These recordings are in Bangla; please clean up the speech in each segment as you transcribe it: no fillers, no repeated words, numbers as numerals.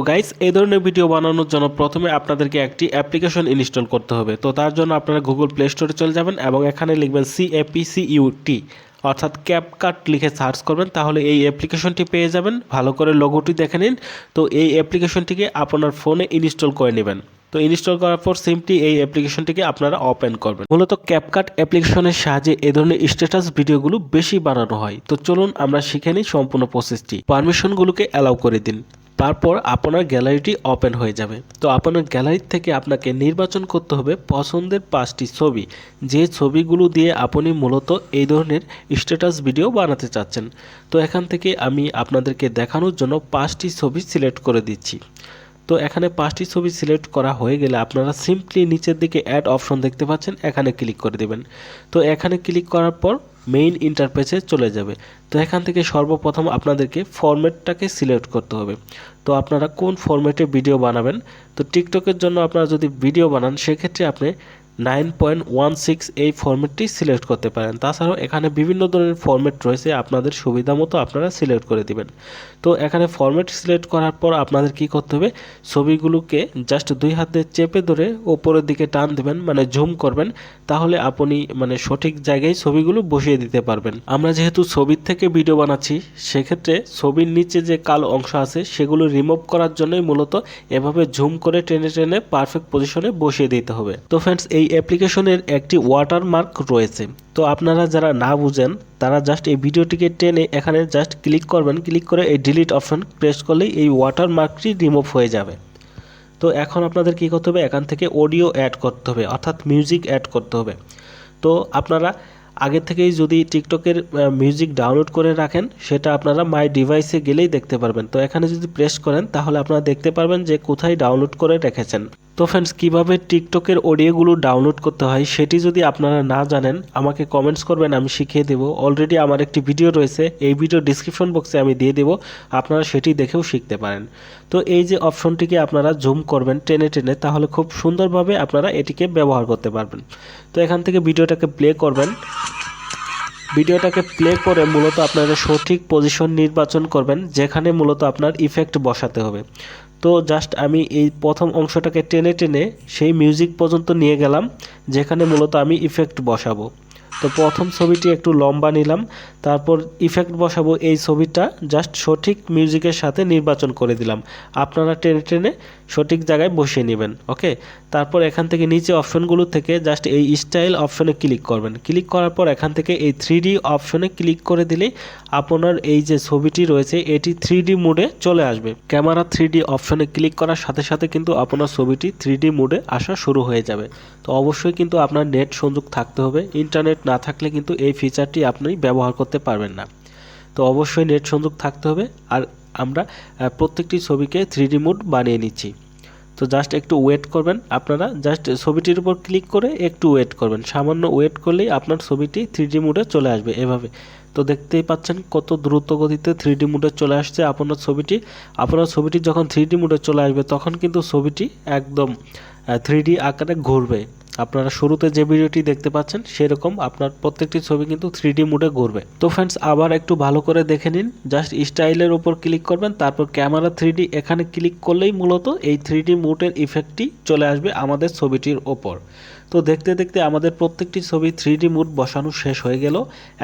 গাইস, এই ধরনের ভিডিও বানানোর জন্য প্রথমে আপনাদেরকে একটি অ্যাপ্লিকেশন ইনস্টল করতে হবে। তো তার জন্য আপনারা গুগল প্লে স্টোরে চলে যাবেন এবং এখানে লিখবেন CAPCUT অর্থাৎ ক্যাপকাট লিখে সার্চ করবেন, তাহলে এই অ্যাপ্লিকেশনটি পেয়ে যাবেন। ভালো করে লোগোটি দেখে নিন। তো এই অ্যাপ্লিকেশনটিকে আপনার ফোনে ইনস্টল করে নেবেন। তো ইনস্টল করার পর সিম্পলি এই অ্যাপ্লিকেশনটিকে আপনারা ওপেন করবেন। মূলত ক্যাপকাট অ্যাপ্লিকেশনের সাহায্যে এই ধরনের স্ট্যাটাস ভিডিওগুলো বেশি বানানো হয়। তো চলুন আমরা শিখে নিই সম্পূর্ণ প্রসেসটি। পারমিশনগুলোকে অ্যালাউ করে দিন। তারপর আপনার গ্যালারিটি ওপেন হয়ে যাবে। তো আপনার গ্যালারি থেকে আপনাকে নির্বাচন করতে হবে পছন্দের 5টি ছবি, যে ছবিগুলো দিয়ে আপনি মূলত এই ধরনের স্ট্যাটাস ভিডিও বানাতে চাচ্ছেন। তো এখান থেকে আমি আপনাদেরকে দেখানোর জন্য 5টি ছবি সিলেক্ট করে দিচ্ছি। তো এখানে 5টি ছবি সিলেক্ট করা হয়ে গেলে আপনারা সিম্পলি নিচের দিকে অ্যাড অপশন দেখতে পাচ্ছেন, এখানে ক্লিক করে দেবেন। তো এখানে ক্লিক করার পর মেইন ইন্টারফেসে চলে যাবে। তো এখান থেকে সর্বপ্রথম আপনাদেরকে ফরম্যাটটাকে সিলেক্ট করতে হবে। তো আপনারা কোন ফরম্যাটে ভিডিও বানাবেন। তো টিকটকের জন্য আপনারা যদি ভিডিও বানান সেক্ষেত্রে আপনি 9.16 এই ফরম্যাটটি সিলেক্ট করতে পারেন। তাছাড়াও এখানে বিভিন্ন ধরনের ফরম্যাট রয়েছে, আপনাদের সুবিধা মতো আপনারা সিলেক্ট করে দিবেন। তো এখানে ফরম্যাট সিলেক্ট করার পর আপনাদের কি করতে হবে, ছবিগুলোকে জাস্ট 2 হাতে চেপে ধরে উপরের দিকে টান দিবেন, মানে জুম করবেন। তাহলে আপনি সঠিক জায়গায় ছবিগুলো বসিয়ে দিতে পারবেন। আমরা যেহেতু ছবির থেকে ভিডিও বানাচ্ছি, সেক্ষেত্রে ছবির নিচে যে কালো অংশ আছে সেগুলো রিমুভ করার জন্যই মূলত এভাবে জুম করে টেনে টেনে পারফেক্ট পজিশনে বসিয়ে দিতে হবে। তো ফ্রেন্ডস, এই অ্যাপ্লিকেশনের একটি ওয়াটারমার্ক রয়েছে। তো আপনারা যারা না বুঝেন তারা জাস্ট এই ভিডিওটিকে টেনে এখানে জাস্ট ক্লিক করবেন। ক্লিক করে এই ডিলিট অপশন প্রেস করলেই এই ওয়াটারমার্কটি রিমুভ হয়ে যাবে। তো এখন আপনাদের কি করতে হবে, এখান থেকে অডিও অ্যাড করতে হবে, অর্থাৎ মিউজিক অ্যাড করতে হবে। তো আপনারা আগে থেকেই যদি টিকটকের মিউজিক ডাউনলোড করে রাখেন, সেটা আপনারা মাই ডিভাইসে গেলেই দেখতে পারবেন। তো এখানে যদি প্রেস করেন তাহলে আপনারা দেখতে পারবেন যে কোথায় ডাউনলোড করে রেখেছেন। তো ফ্রেন্ডস, কীভাবে টিকটকের অডিওগুলো ডাউনলোড করতে হয় সেটি যদি আপনারা না জানেন আমাকে কমেন্টস করবেন, আমি শিখিয়ে দেবো। অলরেডি আমার একটি ভিডিও রয়েছে, এই ভিডিও ডিসক্রিপশন বক্সে আমি দিয়ে দেবো, আপনারা সেটি দেখেও শিখতে পারেন। তো এই যে অপশনটিকে আপনারা জুম করবেন টেনে টেনে, তাহলে খুব সুন্দরভাবে আপনারা এটিকে ব্যবহার করতে পারবেন। তো এখান থেকে ভিডিওটাকে প্লে করবেন। ভিডিওটাকে প্লে করে মূলত আপনারা সঠিক পজিশন নির্বাচন করবেন, যেখানে মূলত আপনার ইফেক্ট বসাতে হবে। তো জাস্ট আমি এই প্রথম অংশটাকে টেনে টেনে সেই মিউজিক পর্যন্ত নিয়ে গেলাম, যেখানে মূলত আমি ইফেক্ট বসাবো। তো প্রথম ছবিটি একটু লম্বা নিলাম, তারপর ইফেক্ট বসাবো। এই ছবিটা জাস্ট সঠিক মিউজিকের সাথে নির্বাচন করে দিলাম। আপনারা টেনে টেনে সঠিক জায়গায় বসিয়ে নেবেন। ওকে, তারপর এখান থেকে নিচে অপশনগুলো থেকে জাস্ট এই স্টাইল অপশনে ক্লিক করবেন। ক্লিক করার পর এখান থেকে এই 3D অপশনে ক্লিক করে দিলেই আপনার এই যে ছবিটি রয়েছে এটি 3D মোডে চলে আসবে। ক্যামেরা 3D অপশনে ক্লিক করার সাথে সাথে কিন্তু আপনার ছবিটি 3D মোডে আসা শুরু হয়ে যাবে। তো অবশ্যই কিন্তু আপনার নেট সংযোগ থাকতে হবে, ইন্টারনেট না থাকলে কিন্তু এই ফিচারটি আপনি ব্যবহার করতে পারবেন না। তো অবশ্যই নেট সংযোগ থাকতে হবে। আর আমরা প্রত্যেকটি ছবিকে 3D মোড বানিয়ে নিচ্ছি। তো জাস্ট একটু ওয়েট করবেন, আপনারা জাস্ট ছবিটির উপর ক্লিক করে একটু ওয়েট করবেন। সামান্য ওয়েট করলেই আপনার ছবিটি 3D মোডে চলে আসবে এভাবে। তো দেখতেই পাচ্ছেন কত দ্রুত গতিতে 3D মোডে চলে আসছে আপনার ছবিটি। আপনার ছবিটি যখন 3D মোডে চলে আসবে তখন কিন্তু ছবিটি একদম 3D আকারে ঘুরবে। আপনারা শুরুতে যে ভিডিওটি দেখতে পাচ্ছেন সেরকম আপনার প্রত্যেকটি ছবি কিন্তু 3D মোডে ঘুরবে। তো ফ্রেন্ডস, আবার একটু ভালো করে দেখে নিন। জাস্ট স্টাইলের উপর ক্লিক করবেন, তারপর ক্যামেরা 3D এখানে ক্লিক করলেই মূলত এই 3D মোডের ইফেক্টটি চলে আসবে আমাদের ছবিটির ওপর। তো দেখতে দেখতে আমাদের প্রত্যেকটি ছবি 3D মোড বসানো শেষ হয়ে গেল।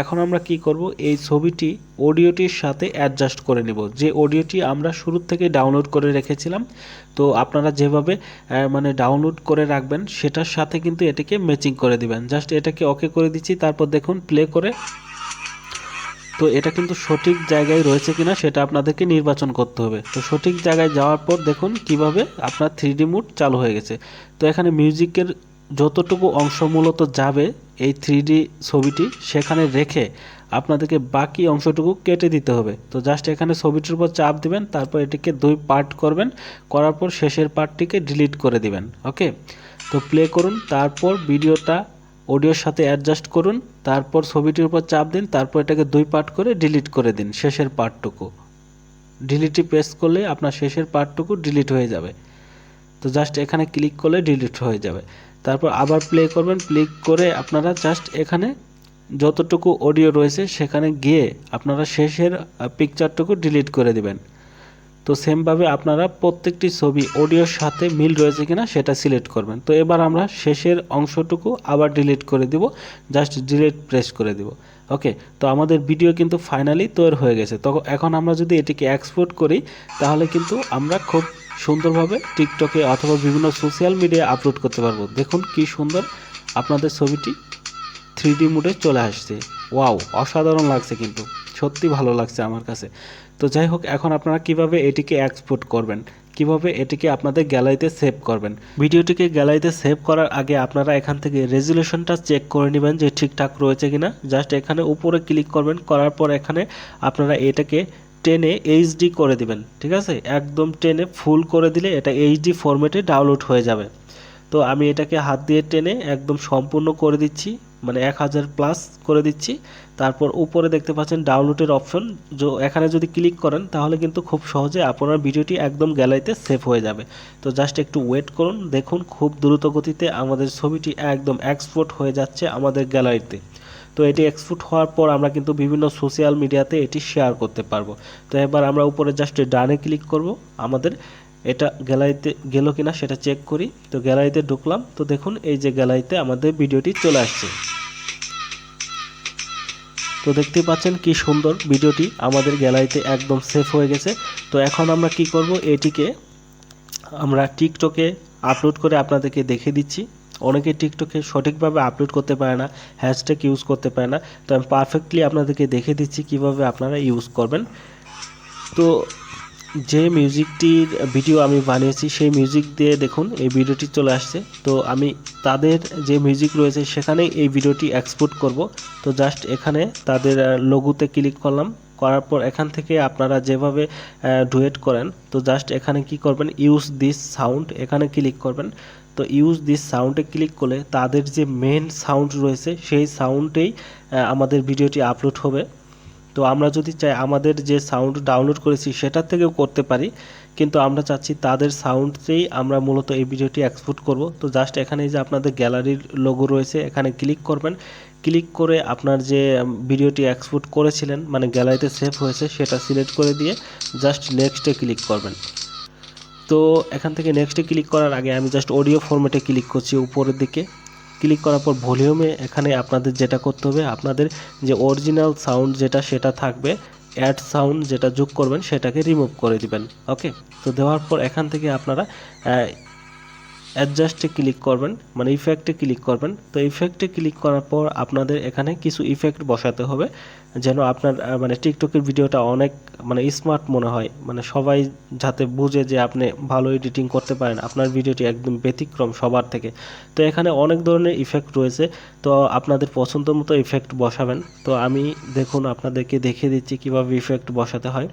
এখন আমরা কি করব, এই ছবিটি অডিওটির সাথে অ্যাডজাস্ট করে নেব, যে অডিওটি আমরা শুরু থেকে ডাউনলোড করে রেখেছিলাম। তো আপনারা যেভাবে ডাউনলোড করে রাখবেন সেটার সাথে কিন্তু এটাকে ম্যাচিং করে দিবেন। জাস্ট এটাকে ওকে করে দিচ্ছি, তারপর দেখুন প্লে করে। তো এটা কিন্তু সঠিক জায়গায় রয়েছে কিনা সেটা আপনাদেরকে নির্বাচন করতে হবে। তো সঠিক জায়গায় যাওয়ার পর দেখুন কিভাবে আপনার 3D মোড চালু হয়ে গেছে। তো এখানে মিউজিকের যতটুকু অংশ মূলত যাবে এই 3D ছবিটি সেখানে রেখে আপনাদেরকে বাকি অংশটুকু কেটে দিতে হবে। তো জাস্ট এখানে ছবিটির উপর চাপ দিবেন, তারপর এটিকে 2 পার্ট করবেন, করার পর শেষের পার্টটিকে ডিলিট করে দিবেন। ওকে, তো প্লে করুন, তারপর ভিডিওটা অডিওর সাথে অ্যাডজাস্ট করুন, তারপর ছবিটির উপর চাপ দিন, তারপর এটাকে 2 পার্ট করে ডিলিট করে দিন শেষের পার্টটুকু। ডিলিটে প্রেস করলে আপনার শেষের পার্টটুকু ডিলিট হয়ে যাবে। তো জাস্ট এখানে ক্লিক করলে ডিলিট হয়ে যাবে। তারপর আবার প্লে করবেন, প্লে করে আপনারা জাস্ট এখানে যতটুকু অডিও রয়েছে সেখানে গিয়ে আপনারা শেষের পিকচারটুকু ডিলিট করে দিবেন। তো সেমভাবে আপনারা প্রত্যেকটি ছবি অডিওর সাথে মিল রয়েছে কিনা সেটা সিলেক্ট করবেন। তো এবার আমরা শেষের অংশটুকু আবার ডিলিট করে দিব, জাস্ট ডিলিট প্রেস করে দিব। ওকে, তো আমাদের ভিডিও কিন্তু ফাইনালি তৈরি হয়ে গেছে। তো এখন আমরা যদি এটিকে এক্সপোর্ট করি তাহলে কিন্তু আমরা খুব সুন্দরভাবে টিকটকে অথবা বিভিন্ন সোশ্যাল মিডিয়ায় আপলোড করতে পারবো। দেখুন কি সুন্দর আপনাদের ছবিটি 3D মোডে চলে আসছে। ওয়াও, অসাধারণ লাগছে, কিন্তু সত্যি ভালো লাগছে আমার কাছে। তো যাই হোক, এখন আপনারা কিভাবে এটিকে এক্সপোর্ট করবেন, কিভাবে এটিকে আপনাদের গ্যালারিতে সেভ করবেন। ভিডিওটিকে গ্যালারিতে সেভ করার আগে আপনারা এখান থেকে রেজুলেশনটা চেক করে নেবেন যে ঠিকঠাক রয়েছে কিনা। জাস্ট এখানে উপরে ক্লিক করবেন, করার পর এখানে আপনারা এটাকে টেনে এইচডি করে দিবেন। ঠিক আছে, একদম টেনে ফুল করে দিলে এটা এইচডি ফরম্যাটে ডাউনলোড হয়ে যাবে। তো আমি এটাকে হাত দিয়ে টেনে একদম সম্পূর্ণ করে দিচ্ছি, মানে 1000 প্লাস করে দিচ্ছি। তারপর উপরে দেখতে পাচ্ছেন ডাউনলোডের অপশন, এখানে যদি ক্লিক করেন তাহলে কিন্তু খুব সহজে আপনার ভিডিওটি একদম গ্যালারিতে সেভ হয়ে যাবে। তো জাস্ট একটু ওয়েট করুন, দেখুন খুব দ্রুত গতিতে আমাদের ছবিটি একদম এক্সপোর্ট হয়ে যাচ্ছে আমাদের গ্যালারিতে। তো এটি এক্সপোর্ট হওয়ার পর আমরা কিন্তু বিভিন্ন সোশ্যাল মিডিয়াতে এটি শেয়ার করতে পারবো। তো এবার আমরা উপরে জাস্ট ডানে ক্লিক করব, আমাদের এটা গ্যালারিতে গেল কিনা সেটা চেক করি। তো গ্যালারিতে ঢুকলাম, তো দেখুন এই যে গ্যালারিতে আমাদের ভিডিওটি চলে আসছে। তো দেখতে পাচ্ছেন কি সুন্দর ভিডিওটি আমাদের গ্যালারিতে একদম সেভ হয়ে গেছে। তো এখন আমরা কি করব, এটিকে আমরা টিকটকে আপলোড করে আপনাদেরকে দেখে দিচ্ছি। অনেকে টিকটকে সঠিকভাবে আপলোড করতে পারে না, হ্যাশট্যাগ ইউজ করতে পারে না। তো আমি পারফেক্টলি আপনাদেরকে দেখে দিচ্ছি কিভাবে আপনারা ইউজ করবেন। তো যে মিউজিকটির ভিডিও আমি বানিয়েছি সেই মিউজিক দিয়ে দেখুন এই ভিডিওটি চলে আসছে। তো আমি তাদের যে মিউজিক রয়েছে সেখানেই এই ভিডিওটি এক্সপোর্ট করব। তো জাস্ট এখানে তাদের লোগোতে ক্লিক করলাম, করার পর এখান থেকে আপনারা যেভাবে ডুয়েট করেন, তো জাস্ট এখানে কি করবেন, ইউজ দিস সাউন্ড, এখানে ক্লিক করবেন। তো ইউজ দিস সাউন্ডে ক্লিক করলে তাদের যে মেন সাউন্ড রয়েছে সেই সাউন্ডেই আমাদের ভিডিওটি আপলোড হবে। তো আমরা যদি চাই আমাদের যে সাউন্ড ডাউনলোড করেছি সেটার থেকেও করতে পারি, কিন্তু আমরা চাচ্ছি তাদের সাউন্ডেই আমরা মূলত এই ভিডিওটি এক্সপোর্ট করব। তো জাস্ট এখানে যে আপনাদের গ্যালারির লোগো রয়েছে এখানে ক্লিক করবেন, ক্লিক করে আপনার যে ভিডিওটি এক্সপোর্ট করেছিলেন মানে গ্যালারিতে সেভ হয়েছে সেটা সিলেক্ট করে দিয়ে জাস্ট নেক্সটে ক্লিক করবেন। তো এখান থেকে নেক্সটে ক্লিক করার আগে আমি জাস্ট অডিও ফরম্যাটে ক্লিক করছি উপরের দিকে। ক্লিক করার পর ভলিউমে এখানে আপনাদের যেটা করতে হবে, আপনাদের যে অরিজিনাল সাউন্ড যেটা সেটা থাকবে, অ্যাড সাউন্ড যেটা যোগ করবেন সেটাকে রিমুভ করে দিবেন। ওকে, তো দেওয়ার পর এখান থেকে আপনারা অ্যাডজাস্টে ক্লিক করবেন, মানে ইফেক্টে ক্লিক করবেন। তো ইফেক্টে ক্লিক করার পর আপনাদের এখানে কিছু ইফেক্ট বসাতে হবে যেন আপনার মানে টিকটকের ভিডিওটা অনেক মানে স্মার্ট মনে হয়, মানে সবাই যাতে বুঝে যে আপনি ভালো এডিটিং করতে পারেন, আপনার ভিডিওটি একদম ব্যতিক্রম সবার থেকে। তো এখানে অনেক ধরনের ইফেক্ট রয়েছে, তো আপনাদের পছন্দ মতো ইফেক্ট বসাবেন। তো আমি দেখুন আপনাদেরকে দেখিয়ে দিচ্ছি কিভাবে ইফেক্ট বসাতে হয়।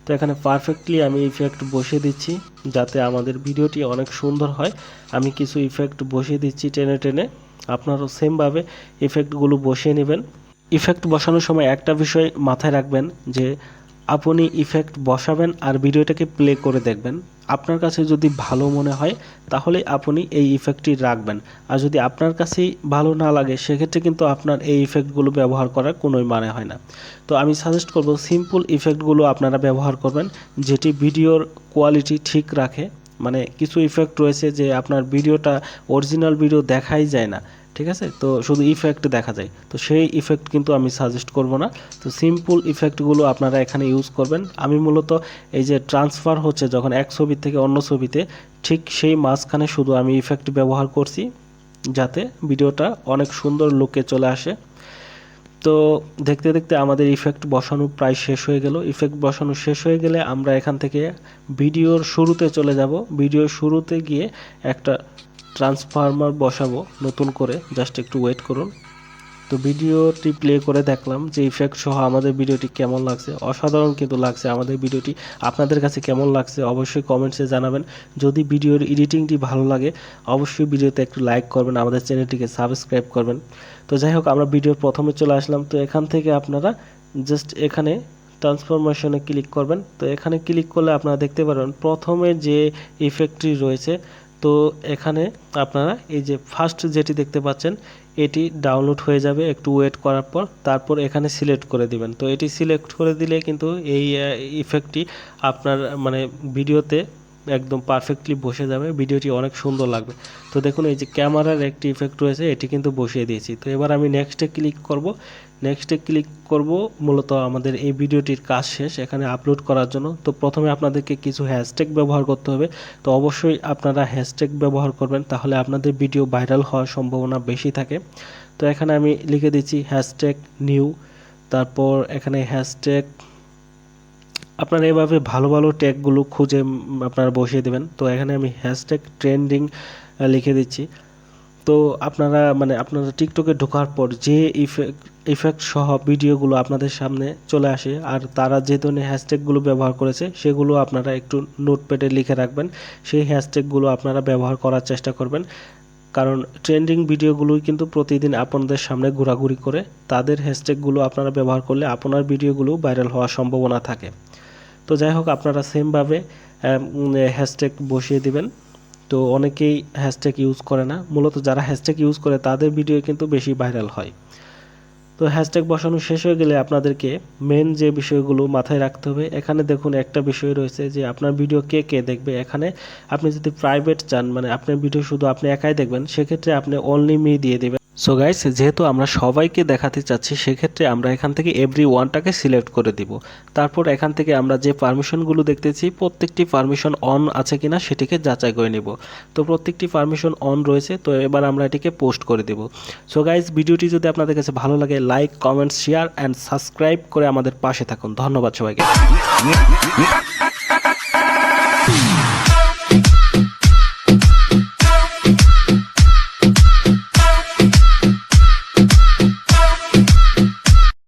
তো এখানে পারফেক্টলি আমি ইফেক্ট বসিয়ে দিচ্ছি যাতে আমাদের ভিডিওটি অনেক সুন্দর হয়। আমি কিছু ইফেক্ট বসিয়ে দিচ্ছি টেনে টেনে, আপনারাও সেমভাবে ইফেক্টগুলো বসিয়ে নেবেন। ইফেক্ট বসানোর সময় একটা বিষয় মাথায় রাখবেন যে আপনি ইফেক্ট বসাবেন আর ভিডিওটাকে প্লে করে দেখবেন। আপনার কাছে যদি ভালো মনে হয় তাহলে আপনি এই ইফেক্টটি রাখবেন, আর যদি আপনার কাছেই ভালো না লাগে সেক্ষেত্রে কিন্তু আপনার এই ইফেক্টগুলো ব্যবহার করার কোনোই মানে হয় না। তো আমি সাজেস্ট করব সিম্পল ইফেক্টগুলো আপনারা ব্যবহার করবেন যেটি ভিডিওর কোয়ালিটি ঠিক রাখে। মানে কিছু ইফেক্ট রয়েছে যে আপনার ভিডিওটা অরিজিনাল ভিডিও দেখাই যায় না, ঠিক আছে, তো শুধু ইফেক্ট দেখা যায়, তো সেই ইফেক্ট কিন্তু আমি সাজেস্ট করব না। তো সিম্পল ইফেক্টগুলো আপনারা এখানে ইউজ করবেন। আমি মূলত এই যে ট্রান্সফার হচ্ছে যখন এক ছবি থেকে অন্য ছবিতে, ঠিক সেই মাঝখানে শুধু আমি ইফেক্ট ব্যবহার করছি যাতে ভিডিওটা অনেক সুন্দর লুকে চলে আসে। তো দেখতে দেখতে আমাদের ইফেক্ট বসানো প্রায় শেষ হয়ে গেল। ইফেক্ট বসানো শেষ হয়ে গেলে আমরা এখান থেকে ভিডিওর শুরুতে চলে যাব। ভিডিওর শুরুতে গিয়ে একটা ট্রান্সফরমার বসাবো নতুন করে, জাস্ট একটু ওয়েট করুন। তো ভিডিওটি প্লে করে দেখলাম যে ইফেক্ট সহ আমাদের ভিডিওটি কেমন লাগছে। অসাধারণ কিন্তু লাগছে আমাদের ভিডিওটি। আপনাদের কাছে কেমন লাগছে অবশ্যই কমেন্টসে জানাবেন। যদি ভিডিওর এডিটিংটি ভালো লাগে অবশ্যই ভিডিওতে একটু লাইক করবেন, আমাদের চ্যানেলটিকে সাবস্ক্রাইব করবেন। তো যাই হোক, আমরা ভিডিওর প্রথমে চলে আসলাম। তো এখান থেকে আপনারা জাস্ট এখানে ট্রান্সফরমেশনে ক্লিক করবেন। তো এখানে ক্লিক করলে আপনারা দেখতে পারবেন প্রথমে যে ইফেক্টটি রয়েছে তো এখানে আপনারা এই যে ফার্স্ট যেটি দেখতে পাচ্ছেন এটি ডাউনলোড হয়ে যাবে একটু ওয়েট করার পর, তারপর এখানে সিলেক্ট করে দিবেন। তো এটি সিলেক্ট করে দিলে কিন্তু এই ইফেক্টটি আপনার মানে ভিডিওতে একদম পারফেক্টলি বসে যাবে, ভিডিওটি অনেক সুন্দর লাগবে। তো দেখুন এই যে ক্যামেরার একটি ইফেক্ট রয়েছে, এটি কিন্তু বসিয়ে দিয়েছি। তো এবার আমি নেক্সটে ক্লিক করব। নেক্সটে ক্লিক করব, মূলত আমাদের এই ভিডিওটির কাজ শেষ এখানে আপলোড করার জন্য। তো প্রথমে আপনাদেরকে কিছু হ্যাশট্যাগ ব্যবহার করতে হবে। তো অবশ্যই আপনারা হ্যাশট্যাগ ব্যবহার করবেন, তাহলে আপনাদের ভিডিও ভাইরাল হওয়ার সম্ভাবনা বেশি থাকে। তো এখানে আমি লিখে দিচ্ছি হ্যাশট্যাগ নিউ, তারপর এখানে হ্যাশট্যাগ আপনারা এভাবে ভালো ভালো ট্যাগগুলো খুঁজে আপনারা বসিয়ে দেবেন। তো এখানে আমি হ্যাশট্যাগ ট্রেন্ডিং লিখে দিচ্ছি। তো আপনারা টিকটকে ঢোকার পর যে ইফেক্ট সহ ভিডিওগুলো আপনাদের সামনে চলে আসে, আর তারা যে ধরনের হ্যাশট্যাগুলো ব্যবহার করেছে সেগুলো আপনারা একটু নোটপ্যাডে লিখে রাখবেন। সেই হ্যাশট্যাগুলো আপনারা ব্যবহার করার চেষ্টা করবেন, কারণ ট্রেন্ডিং ভিডিওগুলোই কিন্তু প্রতিদিন আপনাদের সামনে ঘোরাঘুরি করে। তাদের হ্যাশট্যাগুলো আপনারা ব্যবহার করলে আপনার ভিডিওগুলো ভাইরাল হওয়ার সম্ভাবনা থাকে। তো যাই হোক, আপনারা সেমভাবে হ্যাশট্যাগ বসিয়ে দিবেন। তো অনেকেই হ্যাশট্যাগ ইউজ করে না, মূলত যারা হ্যাশট্যাগ ইউজ করে তাদের ভিডিও কিন্তু বেশি ভাইরাল হয়। তো হ্যাশট্যাগ বসানো শেষ হয়ে গেলে আপনাদেরকে মেন যে বিষয়গুলো মাথায় রাখতে হবে, এখানে দেখুন একটা বিষয় রয়েছে যে আপনার ভিডিও কে কে দেখবে। এখানে আপনি যদি প্রাইভেট চান, মানে আপনার ভিডিও শুধু আপনি একাই দেখবেন, সেক্ষেত্রে আপনি অনলি মি দিয়ে দেবেন। সো গাইস, যেহেতু আমরা সবাইকে দেখাতে চাচ্ছি, সেক্ষেত্রে আমরা এখান থেকে এভরি ওয়ানটাকে সিলেক্ট করে দিব। তারপর এখান থেকে আমরা যে পারমিশনগুলো দেখতেছি প্রত্যেকটি পারমিশন অন আছে কিনা সেটিকে যাচাই করে নিব। তো প্রত্যেকটি পারমিশন অন রয়েছে, তো এবার আমরা এটিকে পোস্ট করে দেব। সো গাইস, ভিডিওটি যদি আপনাদের কাছে ভালো লাগে, like, comment, share and subscribe করে আমাদের পাশে থাকুন। ধন্যবাদ সবাইকে।